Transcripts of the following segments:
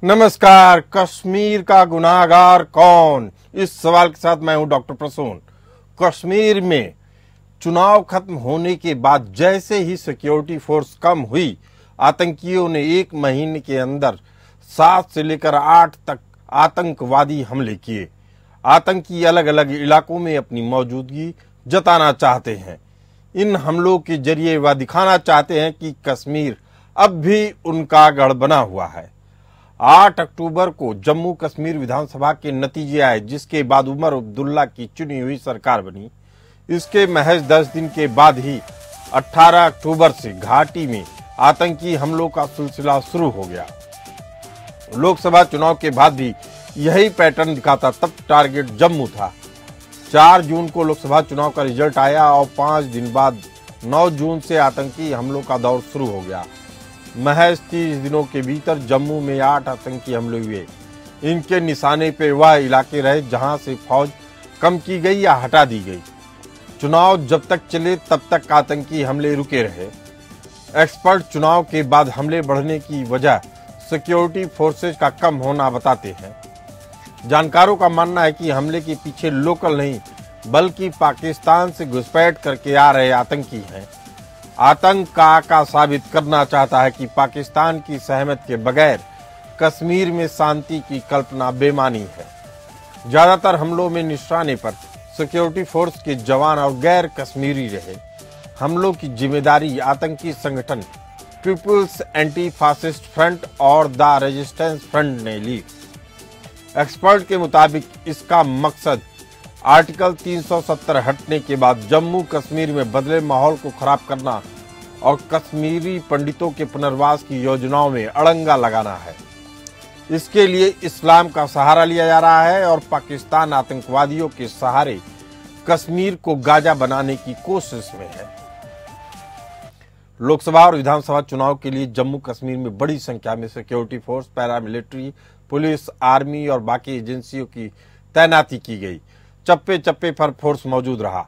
नमस्कार। कश्मीर का गुनाहगार कौन, इस सवाल के साथ मैं हूं डॉक्टर प्रसून। कश्मीर में चुनाव खत्म होने के बाद जैसे ही सिक्योरिटी फोर्स कम हुई, आतंकियों ने एक महीने के अंदर 7 से लेकर 8 तक आतंकवादी हमले किए। आतंकी अलग अलग इलाकों में अपनी मौजूदगी जताना चाहते हैं। इन हमलों के जरिए वह दिखाना चाहते हैं कि कश्मीर अब भी उनका गढ़ बना हुआ है। 8 अक्टूबर को जम्मू कश्मीर विधानसभा के नतीजे आए, जिसके बाद उमर अब्दुल्ला की चुनी हुई सरकार बनी। इसके महज 10 दिन के बाद ही 18 अक्टूबर से घाटी में आतंकी हमलों का सिलसिला शुरू हो गया। लोकसभा चुनाव के बाद भी यही पैटर्न दिखाता, तब टारगेट जम्मू था। 4 जून को लोकसभा चुनाव का रिजल्ट आया और 5 दिन बाद 9 जून से आतंकी हमलों का दौर शुरू हो गया। महज 30 दिनों के भीतर जम्मू में 8 आतंकी हमले हुए। इनके निशाने पे वह इलाके रहे जहां से फौज कम की गई या हटा दी गई। चुनाव जब तक चले तब तक आतंकी हमले रुके रहे। एक्सपर्ट चुनाव के बाद हमले बढ़ने की वजह सिक्योरिटी फोर्सेज का कम होना बताते हैं। जानकारों का मानना है कि हमले के पीछे लोकल नहीं बल्कि पाकिस्तान से घुसपैठ करके आ रहे आतंकी हैं। आतंक का आका साबित करना चाहता है कि पाकिस्तान की सहमत के बगैर कश्मीर में शांति की कल्पना बेमानी है। ज्यादातर हमलों में निशाने पर सिक्योरिटी फोर्स के जवान और गैर कश्मीरी रहे। हमलों की जिम्मेदारी आतंकी संगठन पीपुल्स एंटी फासिस्ट फ्रंट और द रेजिस्टेंस फ्रंट ने ली। एक्सपर्ट के मुताबिक इसका मकसद आर्टिकल 370 हटने के बाद जम्मू कश्मीर में बदले माहौल को खराब करना और कश्मीरी पंडितों के पुनर्वास की योजनाओं में अड़ंगा लगाना है। इसके लिए इस्लाम का सहारा लिया जा रहा है और पाकिस्तान आतंकवादियों के सहारे कश्मीर को गाजा बनाने की कोशिश में है। लोकसभा और विधानसभा चुनाव के लिए जम्मू कश्मीर में बड़ी संख्या में security force, paramilitary, police, army और बाकी एजेंसियों की तैनाती की गई। चप्पे चप्पे पर फोर्स मौजूद रहा।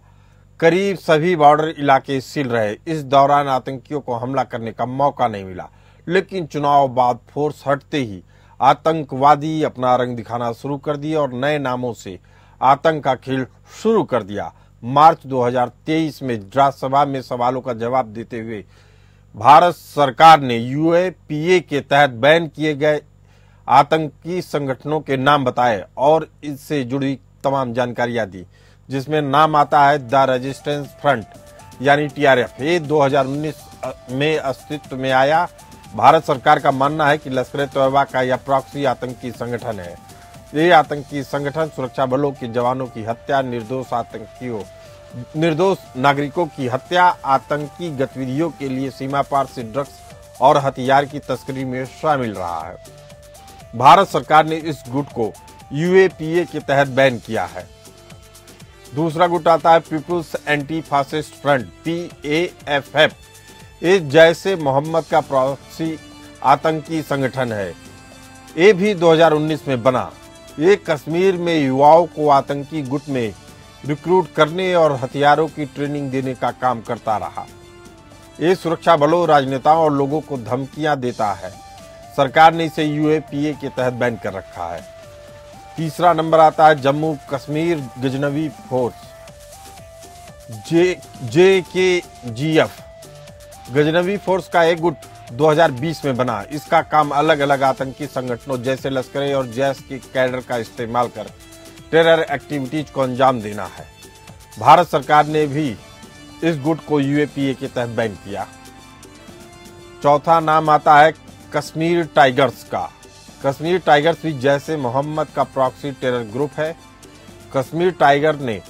करीब सभी बॉर्डर इलाके सील रहे। इस दौरान आतंकियों को हमला करने का मौका नहीं मिला, लेकिन चुनाव बाद फोर्स हटते ही आतंकवादी अपना रंग दिखाना शुरू कर दिए और नए नामों से आतंक का खेल शुरू कर दिया। मार्च 2023 में राज्यसभा में सवालों का जवाब देते हुए भारत सरकार ने यूएपीए के तहत बैन किए गए आतंकी संगठनों के नाम बताए और इससे जुड़ी तमाम जानकारियां दी, जिसमें नाम आता है द रेजिस्टेंस फ्रंट यानी टीआरएफ। ये 2019 में अस्तित्व में आया। भारत सरकार का मानना है कि लश्कर तैयबा का यह प्रॉक्सी आतंकी संगठन है। ये आतंकी संगठन सुरक्षा बलों के जवानों की हत्या, निर्दोष नागरिकों की हत्या, आतंकी गतिविधियों के लिए सीमा पार से ड्रग्स और हथियार की तस्करी में शामिल रहा है। भारत सरकार ने इस गुट को यूएपीए के तहत बैन किया है। दूसरा गुट आता है पीपुल्स एंटी फासिस्ट फ्रंट पीएएफएफ। ये जैसे मोहम्मद का प्रॉक्सी आतंकी संगठन है। ये भी 2019 में बना। ये कश्मीर में युवाओं को आतंकी गुट में रिक्रूट करने और हथियारों की ट्रेनिंग देने का काम करता रहा। ये सुरक्षा बलों, राजनेताओं और लोगों को धमकियां देता है। सरकार ने इसे यूएपीए के तहत बैन कर रखा है। तीसरा नंबर आता है जम्मू कश्मीर गजनवी फोर्स जेकेजीएफ। गजनवी फोर्स का एक गुट 2020 में बना। इसका काम अलग अलग आतंकी संगठनों जैसे लश्कर और जैश के कैडर का इस्तेमाल कर टेरर एक्टिविटीज को अंजाम देना है। भारत सरकार ने भी इस गुट को यूएपीए के तहत बैन किया। चौथा नाम आता है कश्मीर टाइगर्स का। कश्मीर टाइगर्स भी जैसे मोहम्मद का प्रॉक्सी टेरर ग्रुप है। कश्मीर टाइगर ने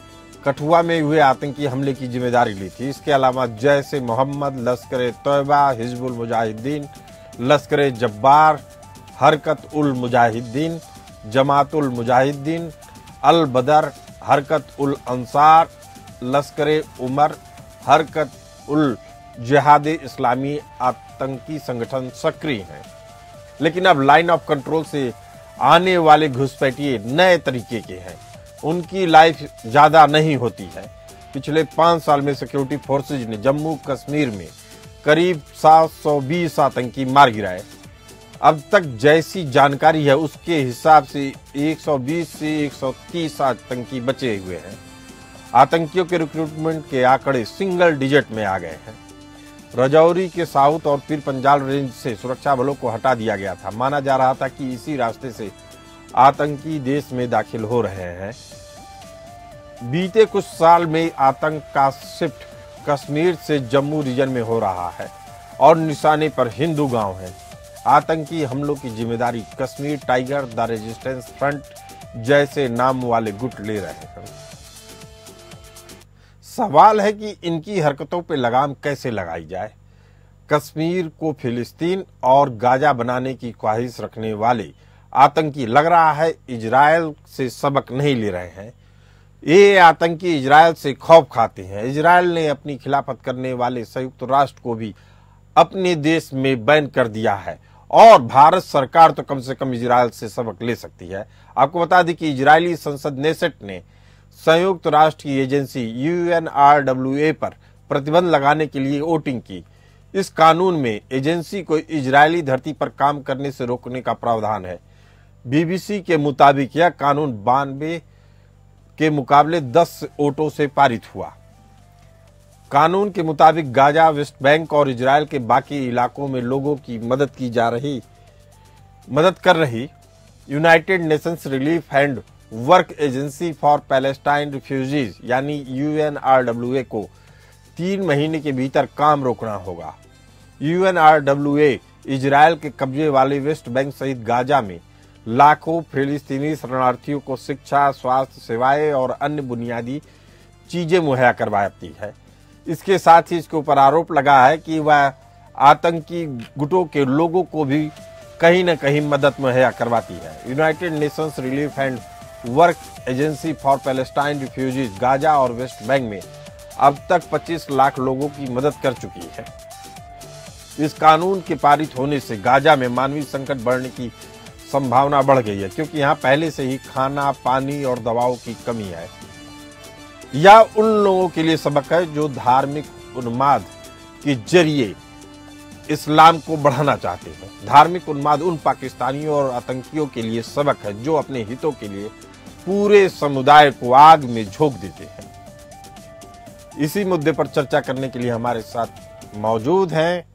कठुआ में हुए आतंकी हमले की जिम्मेदारी ली थी। इसके अलावा जैसे मोहम्मद, लश्कर तैयबा, हिजबुल मुजाहिदीन, लश्कर जब्बार, हरकत उल मुजाहिदीन, जमातुल मुजाहिदीन, अल बदर, हरकत उल अंसार, लश्कर उमर, हरकत उल जिहाद इस्लामी आतंकी संगठन सक्रिय हैं। लेकिन अब लाइन ऑफ कंट्रोल से आने वाले घुसपैठिए नए तरीके के हैं। उनकी लाइफ ज्यादा नहीं होती है। पिछले 5 साल में सिक्योरिटी फोर्सेज ने जम्मू कश्मीर में करीब 720 आतंकी मार गिराए। अब तक जैसी जानकारी है उसके हिसाब से 120 से 130 आतंकी बचे हुए हैं। आतंकियों के रिक्रूटमेंट के आंकड़े सिंगल डिजिट में आ गए हैं। रजौरी के साउथ और पीर पंजाल रेंज से सुरक्षा बलों को हटा दिया गया था। माना जा रहा था कि इसी रास्ते से आतंकी देश में दाखिल हो रहे हैं। बीते कुछ साल में आतंक का शिफ्ट कश्मीर से जम्मू रीजन में हो रहा है और निशाने पर हिंदू गांव हैं। आतंकी हमलों की जिम्मेदारी Kashmir tiger, the resistance front जैसे नाम वाले गुट ले रहे हैं। सवाल है कि इनकी हरकतों पर लगाम कैसे लगाई जाए। कश्मीर को फिलिस्तीन और गाजा बनाने की ख्वाहिश रखने वाले आतंकी लग रहा है इजराइल से सबक नहीं ले रहे हैं। ये आतंकी इजराइल से खौफ खाते हैं। इजराइल ने अपनी खिलाफत करने वाले संयुक्त राष्ट्र को भी अपने देश में बैन कर दिया है और भारत सरकार तो कम से कम इजराइल से सबक ले सकती है। आपको बता दें कि इजरायली संसद नेसेट ने संयुक्त राष्ट्र की एजेंसी UNRWA पर प्रतिबंध लगाने के लिए वोटिंग की। इस कानून में एजेंसी को इजरायली धरती पर काम करने से रोकने का प्रावधान है। BBC के मुताबिक यह कानून 92 के मुकाबले 10 वोटों से पारित हुआ। कानून के मुताबिक गाजा, वेस्ट बैंक और इजराइल के बाकी इलाकों में लोगों की मदद कर रही United Nations relief and work agency for Palestine refugees यानी UNRWA को 3 महीने के भीतर काम रोकना होगा। UNRWA इजराइल के कब्जे वाले वेस्ट बैंक सहित गाजा में लाखों फिलिस्तीनी शरणार्थियों को शिक्षा, स्वास्थ्य सेवाएं और अन्य बुनियादी चीजें मुहैया करवाती है। इसके साथ ही इसके ऊपर आरोप लगा है कि वह आतंकी गुटों के लोगों को भी कहीं न कहीं मदद मुहैया करवाती है। United Nations relief and work agency for Palestine refugees Gaza और वेस्ट बैंक में अब तक 25 लाख लोगों की मदद कर चुकी है। इस कानून के पारित होने से गाजा में मानवीय संकट बढ़ने की संभावना बढ़ गई है, क्योंकि यहाँ पहले से ही खाना, पानी और दवाओं की कमी है। यह उन लोगों के लिए सबक है जो धार्मिक उन्माद के जरिए इस्लाम को बढ़ाना चाहते हैं। धार्मिक उन्माद उन पाकिस्तानियों और आतंकियों के लिए सबक है जो अपने हितों के लिए पूरे समुदाय को आग में झोंक देते हैं। इसी मुद्दे पर चर्चा करने के लिए हमारे साथ मौजूद हैं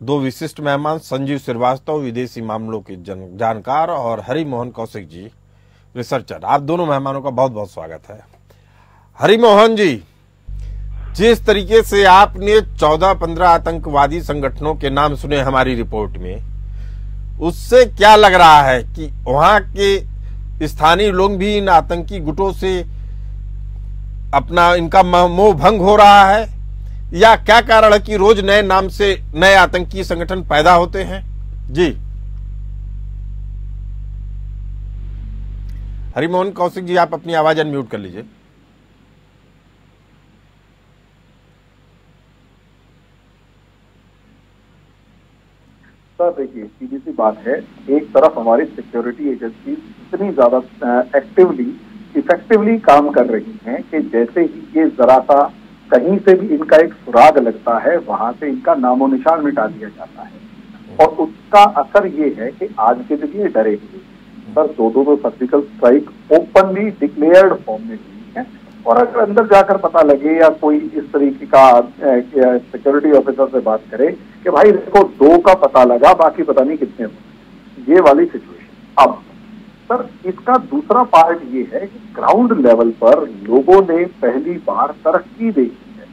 2 विशिष्ट मेहमान, संजीव श्रीवास्तव विदेशी मामलों के जानकार और हरिमोहन कौशिक जी रिसर्चर। आप दोनों मेहमानों का बहुत बहुत स्वागत है। हरिमोहन जी, जिस तरीके से आपने 14-15 आतंकवादी संगठनों के नाम सुने हमारी रिपोर्ट में, उससे क्या लग रहा है कि वहां के स्थानीय लोग भी इन आतंकी गुटों से अपना इनका मोह भंग हो रहा है, या क्या कारण है कि रोज नए नाम से नए आतंकी संगठन पैदा होते हैं? जी हरिमोहन कौशिक जी, आप अपनी आवाज अनम्यूट कर लीजिए। सर देखिए, सीधी सी बात है, एक तरफ हमारी सिक्योरिटी एजेंसी इतनी ज्यादा इफेक्टिवली काम कर रही हैं कि जैसे ही ये जरा सा कहीं से भी इनका एक सुराग लगता है, वहां से इनका नामो निशान मिटा दिया जाता है। और उसका असर ये है कि आज के दिन ये डरे हुए sir, 2 surgical strike openly declared form में हुई है। और अगर अंदर जाकर पता लगे या कोई इस तरीके का सिक्योरिटी ऑफिसर से बात करे कि भाई देखो 2 का पता लगा, बाकी पता नहीं कितने, ये वाली सिचुएशन। अब सर इसका दूसरा पार्ट ये है कि ग्राउंड लेवल पर लोगों ने पहली बार तरक्की देखी है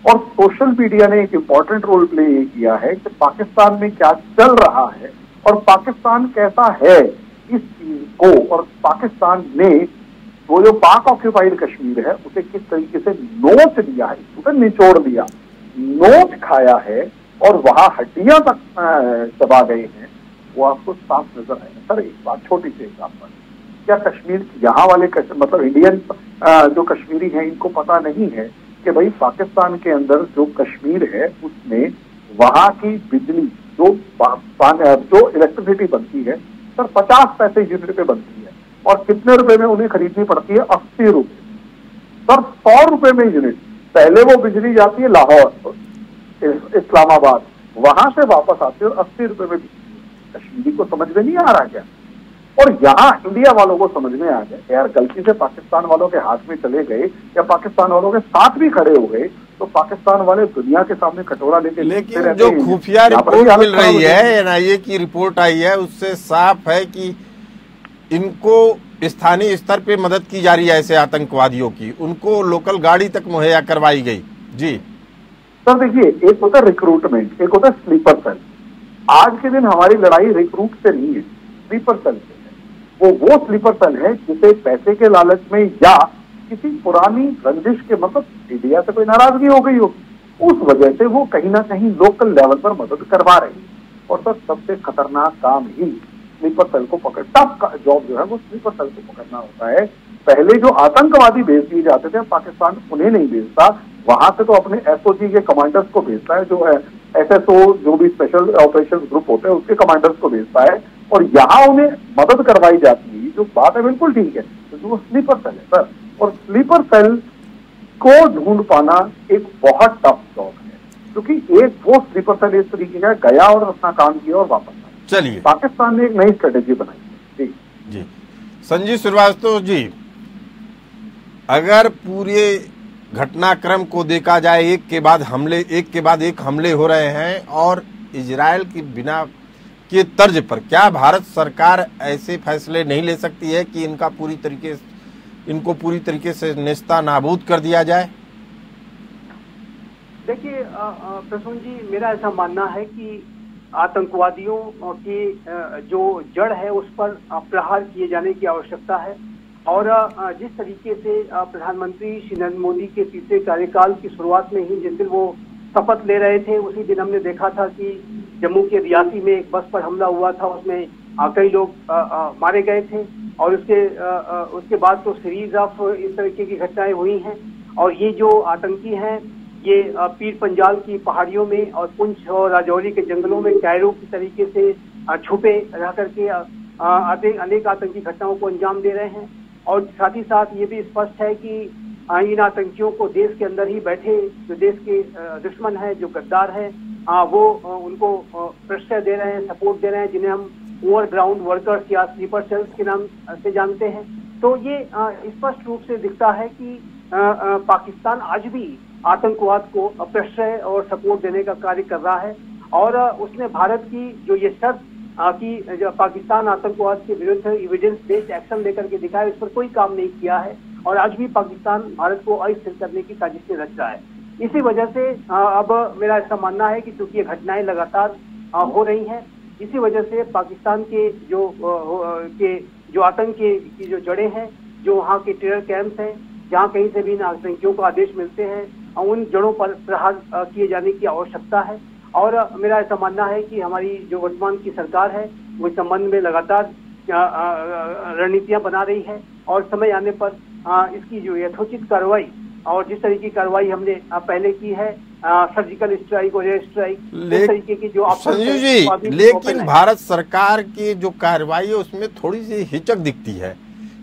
और सोशल मीडिया ने एक इंपॉर्टेंट रोल प्ले ये किया है कि पाकिस्तान में क्या चल रहा है और पाकिस्तान कैसा है इस चीज को, और पाकिस्तान ने वो जो पाक ऑक्यूपाइड कश्मीर है उसे किस तरीके से नोच लिया है, उसे निचोड़ लिया, नोच खाया है और वहां हड्डियां तक दबा गए हैं, वो आपको साफ नजर आएगा। सर एक बात, छोटी सी एग्जाम्पल, क्या कश्मीर यहाँ वाले मतलब इंडियन जो कश्मीरी हैं इनको पता नहीं है कि भाई पाकिस्तान के अंदर जो कश्मीर है उसमें वहां की बिजली जो इलेक्ट्रिसिटी बनती है सर 50 पैसे यूनिट पे बनती है और कितने रुपए में उन्हें खरीदनी पड़ती है? 80 रुपए। सर 100 रुपए में यूनिट। पहले वो बिजली जाती है लाहौर, इस्लामाबाद, वहां से वापस आती है और 80 रुपए में बिजली। कश्मीरी को समझ में नहीं आ रहा क्या? और यहाँ इंडिया वालों को समझ में आ गया यार गलती से पाकिस्तान वालों के हाथ में चले गए या पाकिस्तान वालों के साथ भी खड़े हो गए तो पाकिस्तान वाले दुनिया के सामने कटोरा लेके, लेकिन जो खुफिया रिपोर्ट मिल रही है, एनआईए की रिपोर्ट आई है, उससे साफ है कि इनको स्थानीय स्तर पे मदद की जा रही है ऐसे आतंकवादियों की, उनको लोकल गाड़ी तक मुहैया करवाई गई। जी सर देखिए, एक होता है रिक्रूटमेंट, एक होता है स्लीपर सेल। आज के दिन हमारी लड़ाई रिक्रूट से नहीं है, स्लीपर सेल से है। वो स्लीपर सेल है जिसे पैसे के लालच में या किसी पुरानी रंजिश के, मतलब इंडिया से कोई नाराजगी हो गई हो, उस वजह से वो कहीं ना कहीं लोकल लेवल पर मदद करवा रहे हैं। और सर सबसे खतरनाक काम ही स्लीपर सेल को पकड़, टफ का जॉब जो है वो स्लीपर सेल को पकड़ना होता है। पहले जो आतंकवादी भेज दिए जाते थे पाकिस्तान उन्हें नहीं भेजता, वहां से तो अपने एसओजी के कमांडर्स को भेजता है, जो है एसएसओ जो भी स्पेशल ऑपरेशन ग्रुप होते हैं उसके कमांडर्स को भेजता है, और यहाँ उन्हें मदद करवाई जाती है। जो बात है बिल्कुल ठीक है, तो वो स्लीपर सेल है सर, और स्लीपर सेल को ढूंढ पाना एक बहुत टफ जॉब है, क्योंकि एक वो स्लीपर सेल इस तरीके का गया और अपना काम किया और वापस आया। चलिए, पाकिस्तान ने एक नई स्ट्रेटेजी बनाई। जी संजीव श्रीवास्तव जी, अगर पूरे घटनाक्रम को देखा जाए, एक के बाद एक हमले हो रहे हैं और इजरायल की बिना के तर्ज पर, क्या भारत सरकार ऐसे फैसले नहीं ले सकती है कि इनको पूरी तरीके से नेस्ता नाबूद कर दिया जाए? देखिए प्रसून जी, मेरा ऐसा मानना है कि आतंकवादियों की जो जड़ है उस पर प्रहार किए जाने की आवश्यकता है। और जिस तरीके से प्रधानमंत्री श्री नरेंद्र मोदी के तीसरे कार्यकाल की शुरुआत में ही जिस दिन वो शपथ ले रहे थे, उसी दिन हमने देखा था कि जम्मू के रियासी में एक बस पर हमला हुआ था, उसमें कई लोग मारे गए थे। और उसके बाद तो सीरीज ऑफ इस तरीके की घटनाएं हुई हैं। और ये जो आतंकी हैं, ये पीर पंजाल की पहाड़ियों में और पुंछ और राजौरी के जंगलों में कैरों की तरीके से छुपे रह करके अनेक आतंकी घटनाओं को अंजाम दे रहे हैं। और साथ ही साथ ये भी स्पष्ट है कि इन आतंकियों को देश के अंदर ही बैठे जो देश के दुश्मन है, जो गद्दार है, वो उनको प्रश्रय दे रहे हैं, सपोर्ट दे रहे हैं, जिन्हें हम ओवरग्राउंड वर्कर्स या स्लीपर सेल्स के नाम से जानते हैं। तो ये स्पष्ट रूप से दिखता है कि पाकिस्तान आज भी आतंकवाद को प्रश्रय और सपोर्ट देने का कार्य कर रहा है। और उसने भारत की जो ये शर्त कि जो पाकिस्तान आतंकवाद के विरुद्ध एविडेंस बेस्ड एक्शन लेकर के दिखाया, इस पर कोई काम नहीं किया है। और आज भी पाकिस्तान भारत को अस्थिर करने की साजिशें रच रहा है। इसी वजह से अब मेरा ऐसा मानना है कि चूंकि ये घटनाएं लगातार हो रही हैं, इसी वजह से पाकिस्तान के जो आतंक की जो जड़ें हैं, जो वहाँ के टेरर कैंप्स हैं, जहाँ कहीं से भी इन आतंकियों को आदेश मिलते हैं, उन जड़ों पर प्रहार किए जाने की आवश्यकता है। और मेरा ऐसा मानना है कि हमारी जो वर्तमान की सरकार है वो इस संबंध में लगातार रणनीतियां बना रही है, और समय आने पर इसकी जो यथोचित कार्रवाई, और जिस तरीके की कार्रवाई हमने पहले की है, सर्जिकल स्ट्राइक और एयर स्ट्राइक, इस तरीके की जो संजीव जी, लेकिन भारत सरकार की जो कार्रवाई है उसमें थोड़ी सी हिचक दिखती है।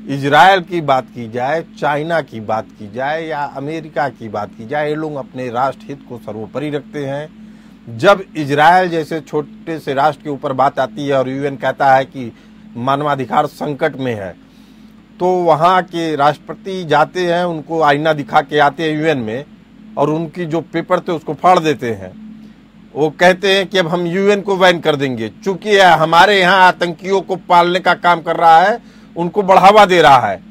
इजरायल की बात की जाए, चाइना की बात की जाए या अमेरिका की बात की जाए, ये लोग अपने राष्ट्र हित को सर्वोपरि रखते हैं। जब इजरायल जैसे छोटे से राष्ट्र के ऊपर बात आती है और यूएन कहता है कि मानवाधिकार संकट में है, तो वहाँ के राष्ट्रपति जाते हैं, उनको आईना दिखा के आते हैं यूएन में, और उनकी जो पेपर थे उसको फाड़ देते हैं। वो कहते हैं कि अब हम यूएन को बैन कर देंगे, चूंकि हमारे यहाँ आतंकियों को पालने का काम कर रहा है, उनको बढ़ावा दे रहा है।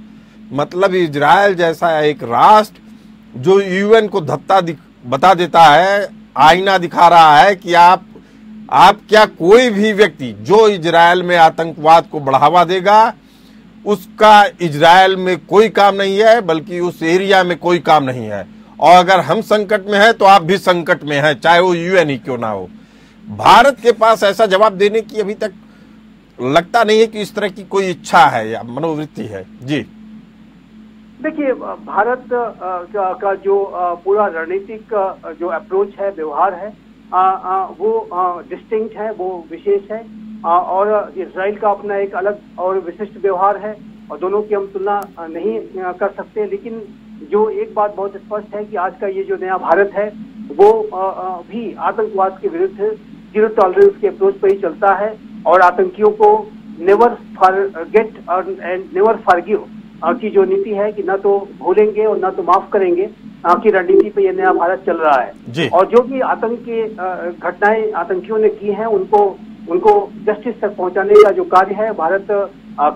मतलब इजरायल जैसा एक राष्ट्र जो यूएन को धत्ता बता देता है, आईना दिखा रहा है कि आप क्या कोई भी व्यक्ति जो इजरायल में आतंकवाद को बढ़ावा देगा उसका इजरायल में कोई काम नहीं है, बल्कि उस एरिया में कोई काम नहीं है। और अगर हम संकट में हैं तो आप भी संकट में हैं, चाहे वो यूएन ही क्यों ना हो। भारत के पास ऐसा जवाब देने की अभी तक लगता नहीं है कि इस तरह की कोई इच्छा है या मनोवृत्ति है। जी देखिए, भारत का जो पूरा रणनीतिक जो अप्रोच है, व्यवहार है, वो डिस्टिंक्ट है, वो विशेष है। और इजराइल का अपना एक अलग और विशिष्ट व्यवहार है, और दोनों की हम तुलना नहीं कर सकते। लेकिन जो एक बात बहुत स्पष्ट है कि आज का ये जो नया भारत है वो भी आतंकवाद के विरुद्ध जीरो टॉलरेंस के अप्रोच पर ही चलता है। और आतंकियों को never forget and never forgive की जो नीति है कि न तो भूलेंगे और न तो माफ करेंगे की रणनीति पे ये नया भारत चल रहा है। और जो भी आतंक की घटनाएं आतंकियों ने की हैं उनको जस्टिस तक पहुंचाने का जो कार्य है भारत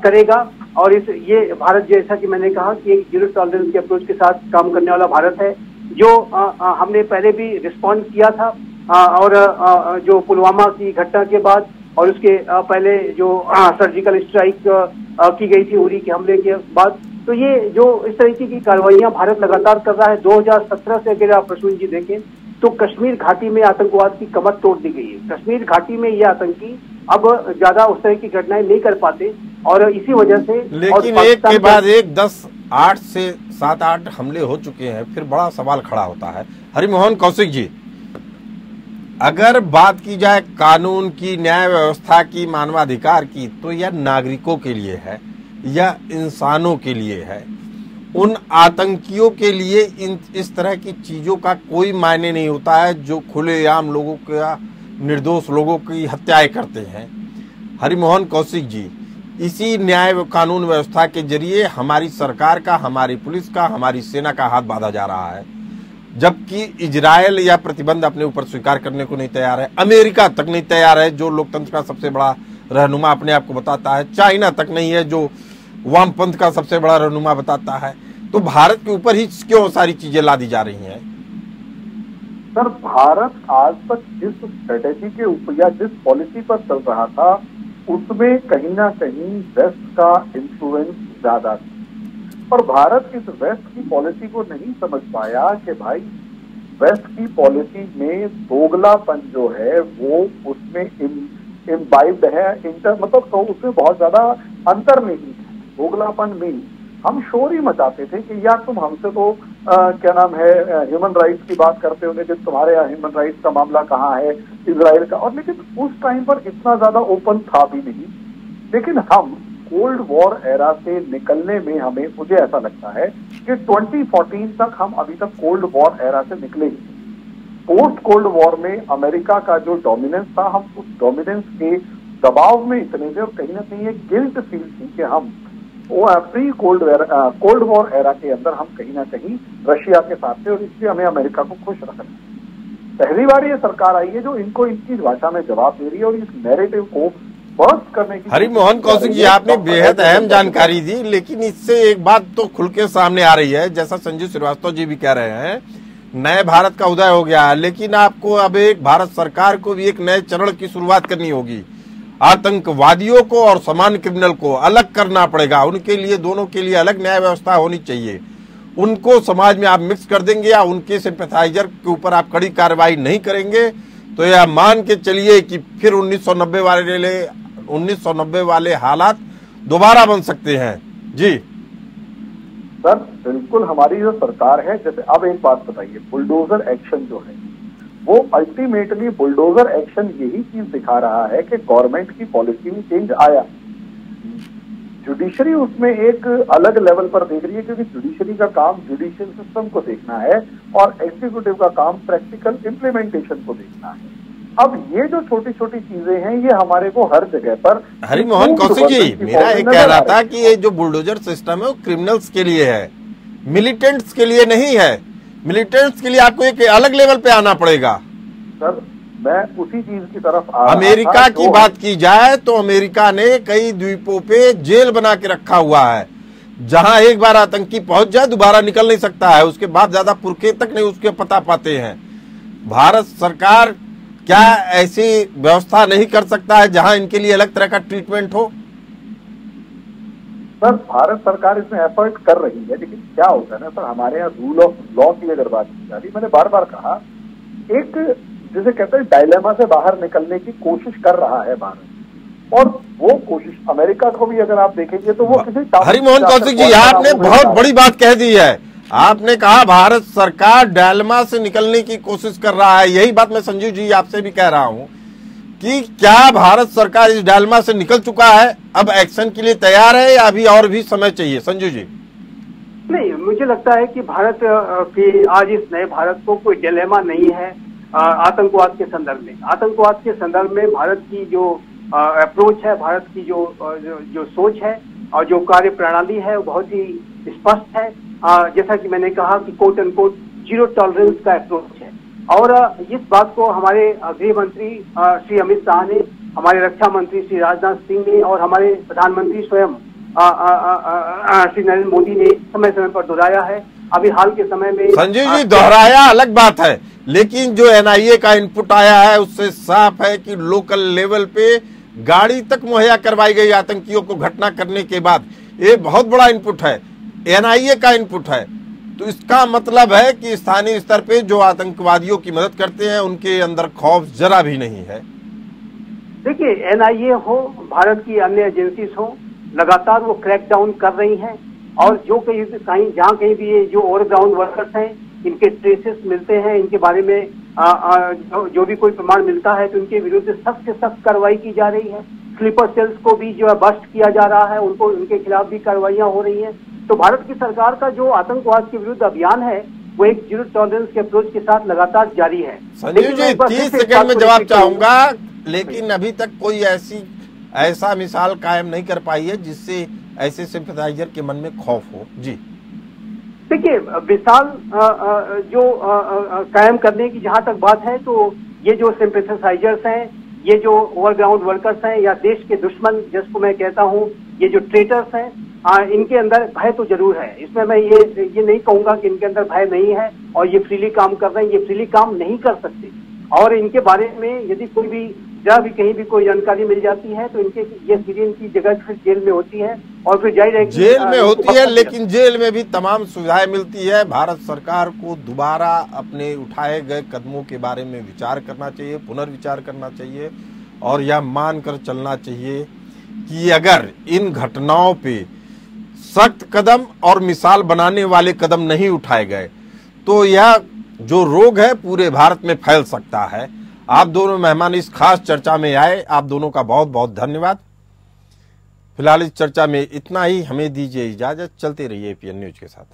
करेगा। और ये भारत, जैसा कि मैंने कहा कि एक जीरो टॉलरेंस के अप्रोच के साथ काम करने वाला भारत है, जो हमने पहले भी रिस्पॉन्ड किया था और जो पुलवामा की घटना के बाद और उसके पहले जो सर्जिकल स्ट्राइक की गई थी उरी के हमले के बाद, तो ये जो इस तरीके की कार्रवाइयां भारत लगातार कर रहा है। 2017 से अगर आप प्रसून जी देखें तो कश्मीर घाटी में आतंकवाद की कमर तोड़ दी गई है। कश्मीर घाटी में ये आतंकी अब ज्यादा उस तरह की घटनाएं नहीं कर पाते और इसी वजह से, लेकिन एक के बाद एक 8 से 7-8 हमले हो चुके हैं, फिर बड़ा सवाल खड़ा होता है। हरिमोहन कौशिक जी, अगर बात की जाए कानून की, न्याय व्यवस्था की, मानवाधिकार की, तो यह नागरिकों के लिए है या इंसानों के लिए है? उन आतंकियों के लिए इस तरह की चीजों का कोई मायने नहीं होता है जो खुलेआम लोगों का, निर्दोष लोगों की हत्याएं करते हैं। हरिमोहन कौशिक जी, इसी न्याय कानून व्यवस्था के जरिए हमारी सरकार का, हमारी पुलिस का, हमारी सेना का हाथ बांधा जा रहा है, जबकि इजरायल या प्रतिबंध अपने ऊपर स्वीकार करने को नहीं तैयार है, अमेरिका तक नहीं तैयार है जो लोकतंत्र का सबसे बड़ा रहनुमा अपने आप को बताता है, चाइना तक नहीं है जो वामपंथ का सबसे बड़ा रहनुमा बताता है। तो भारत के ऊपर ही क्यों सारी चीजें लादी जा रही हैं? सर, भारत आज तक जिस स्ट्रेटेजी के ऊपर या जिस पॉलिसी पर चल रहा था उसमें कहीं ना कहीं वेस्ट का इन्फ्लुएंस ज्यादा था और भारत इस वेस्ट की पॉलिसी को नहीं समझ पाया कि भाई वेस्ट की पॉलिसी में दोगलापन जो है वो उसमें इम्बाइब्ड है, मतलब तो उसमें बहुत ज्यादा अंतर नहीं है। दोगलापन में हम शोर ही मचाते थे कि यार तुम हमसे तो क्या नाम है ह्यूमन राइट्स की बात करते हो, लेकिन तुम्हारे यहाँ ह्यूमन राइट्स का मामला कहाँ है इजराइल का, और लेकिन उस टाइम पर इतना ज्यादा ओपन था भी नहीं। लेकिन हम कोल्ड वॉर एरा से निकलने में हमें, मुझे ऐसा लगता है कि 2014 तक हम अभी तक कोल्ड वॉर एरा से निकले ही। पोस्ट कोल्ड वॉर में अमेरिका का जो डोमिनेंस था, हम उस डोमिनेंस के दबाव में इतने थे और कहीं ना कहीं एक गिल्ट फील थी कि हम प्री कोल्ड वॉर एरा के अंदर हम कहीं ना कहीं रशिया के साथ थे और इसलिए हमें अमेरिका को खुश रखना। पहली बार ये सरकार आई है जो इनको इनकी भाषा में जवाब दे रही है और इस नैरेटिव को बर्स्ट करने की। हरिमोहन कौशिक जी, आपने बेहद अहम जानकारी दी, लेकिन इससे एक बात तो खुल के सामने आ रही है, जैसा संजीव श्रीवास्तव जी भी कह रहे हैं, नए भारत का उदय हो गया है, लेकिन आपको अब एक भारत सरकार को भी एक नए चरण की शुरुआत करनी होगी। आतंकवादियों को और सामान्य क्रिमिनल को अलग करना पड़ेगा, उनके लिए, दोनों के लिए अलग न्याय व्यवस्था होनी चाहिए। उनको समाज में आप मिक्स कर देंगे या उनके सिंपैथाइजर के ऊपर आप कड़ी कार्रवाई नहीं करेंगे तो यह मान के चलिए कि फिर 1990 वाले हालात दोबारा बन सकते हैं। जी सर, बिल्कुल हमारी जो सरकार है, जैसे अब एक बात बताइए, बुलडोजर एक्शन जो है वो अल्टीमेटली बुलडोजर एक्शन यही चीज दिखा रहा है कि गवर्नमेंट की पॉलिसी में चेंज आया। जुडिशरी उसमें एक अलग लेवल पर देख रही है क्योंकि जुडिशरी का काम जुडिशियल सिस्टम को देखना है और एग्जीक्यूटिव का काम प्रैक्टिकल इम्प्लीमेंटेशन को देखना है। अब ये जो छोटी छोटी चीजें हैं ये हमारे को हर जगह पर। हरिमोहन कौशिक जी, मेरा एक कह रहा था कि ये जो बुलडोजर सिस्टम है वो क्रिमिनल्स के लिए है, मिलिटेंट्स के लिए नहीं है। मिलिटेंट्स के लिए आपको एक अलग लेवल पे आना पड़ेगा। सर, मैं उसी चीज की तरफ अमेरिका की बात की जाए तो अमेरिका ने कई द्वीपों पे जेल बना के रखा हुआ है, जहां एक बार आतंकी पहुंच जाए दोबारा निकल नहीं सकता है, उसके बाद ज्यादा पुरखे तक नहीं उसके पता पाते हैं। भारत सरकार क्या ऐसी व्यवस्था नहीं कर सकता है जहां इनके लिए अलग तरह का ट्रीटमेंट हो? सर, भारत सरकार इसमें एफर्ट कर रही है, लेकिन क्या होता है ना सर, हमारे यहाँ रूल ऑफ लॉ की अगर बात की जा रही, मैंने बार बार कहा, एक जिसे कहते हैं डायलेमा से बाहर निकलने की कोशिश कर रहा है भारत, और वो कोशिश अमेरिका को भी अगर आप देखेंगे तो वो किसी। हरिमोहन कौशिक जी, आपने बहुत बड़ी बात कह दी है। आपने कहा भारत सरकार डायलेमा से निकलने की कोशिश कर रहा है, यही बात मैं संजीव जी आपसे भी कह रहा हूं कि क्या भारत सरकार इस डायलेमा से निकल चुका है, अब एक्शन के लिए तैयार है या अभी और भी समय चाहिए? संजीव जी। नहीं, मुझे लगता है कि भारत की आज इस नए भारत को कोई डिलेमा नहीं है आतंकवाद के संदर्भ में। आतंकवाद के संदर्भ में भारत की जो अप्रोच है, भारत की जो सोच है और जो कार्य प्रणाली है वो बहुत ही स्पष्ट है। जैसा कि मैंने कहा कि quote and quote zero tolerance का अप्रोच है। और इस बात को हमारे गृह मंत्री श्री अमित शाह ने, हमारे रक्षा मंत्री श्री राजनाथ सिंह ने और हमारे प्रधानमंत्री स्वयं श्री नरेंद्र मोदी ने समय समय पर दोहराया है। अभी हाल के समय में संजीव जी, दोहराया अलग बात है, लेकिन जो एनआईए का इनपुट आया है उससे साफ है कि लोकल लेवल पे गाड़ी तक मुहैया करवाई गई आतंकियों को घटना करने के बाद। ये बहुत बड़ा इनपुट है, एनआईए का इनपुट है। तो इसका मतलब है कि स्थानीय स्तर पे जो आतंकवादियों की मदद करते हैं उनके अंदर खौफ जरा भी नहीं है। देखिए, एनआईए हो, भारत की अन्य एजेंसीज हो, लगातार वो क्रैकडाउन कर रही हैं। और जो जहाँ कहीं भी ये जो ओवरग्राउंड वर्कर्स हैं, इनके ट्रेसेस मिलते हैं, इनके बारे में जो भी कोई प्रमाण मिलता है तो इनके विरुद्ध सख्त से सख्त कार्रवाई की जा रही है। स्लीपर सेल्स को भी जो है बस्ट किया जा रहा है, उनके खिलाफ भी कार्रवाइयां हो रही हैं। तो भारत की सरकार का जो आतंकवाद के विरुद्ध अभियान है वो एक जीरो टॉलरेंस के अप्रोच के साथ लगातार जारी है। संजीव जी, 30 सेकंड में जवाब चाहूंगा, लेकिन अभी तक कोई ऐसा मिसाल कायम नहीं कर पाई है जिससे ऐसे सिंपैथाइजर के मन में खौफ हो। जी देखिए, मिसाल जो कायम करने की जहां तक बात है, तो ये जो सिंपैथाइजर्स हैं, ये जो ओवरग्राउंड वर्कर्स हैं या देश के दुश्मन जिसको मैं कहता हूं, ये जो ट्रेटर्स हैं, इनके अंदर भय तो जरूर है। इसमें मैं ये नहीं कहूंगा कि इनके अंदर भय नहीं है और ये फ्रीली काम कर रहे हैं। ये फ्रीली काम नहीं कर सकते और इनके बारे में यदि कोई भी जहाँ भी कहीं भी कोई जानकारी मिल जाती है तो ये सीरियन की जगह फिर जेल में होती है और फिर जाहिर है जेल में होती है, लेकिन जेल में भी तमाम सुविधाएं मिलती है। भारत सरकार को दोबारा अपने उठाए गए कदमों के बारे में विचार करना चाहिए, पुनर्विचार करना चाहिए और यह मानकर चलना चाहिए कि अगर इन घटनाओं पे सख्त कदम और मिसाल बनाने वाले कदम नहीं उठाए गए तो यह जो रोग है पूरे भारत में फैल सकता है। आप दोनों मेहमान इस खास चर्चा में आए, आप दोनों का बहुत बहुत धन्यवाद। फिलहाल इस चर्चा में इतना ही, हमें दीजिए इजाजत। चलते रहिए एपीएन न्यूज के साथ।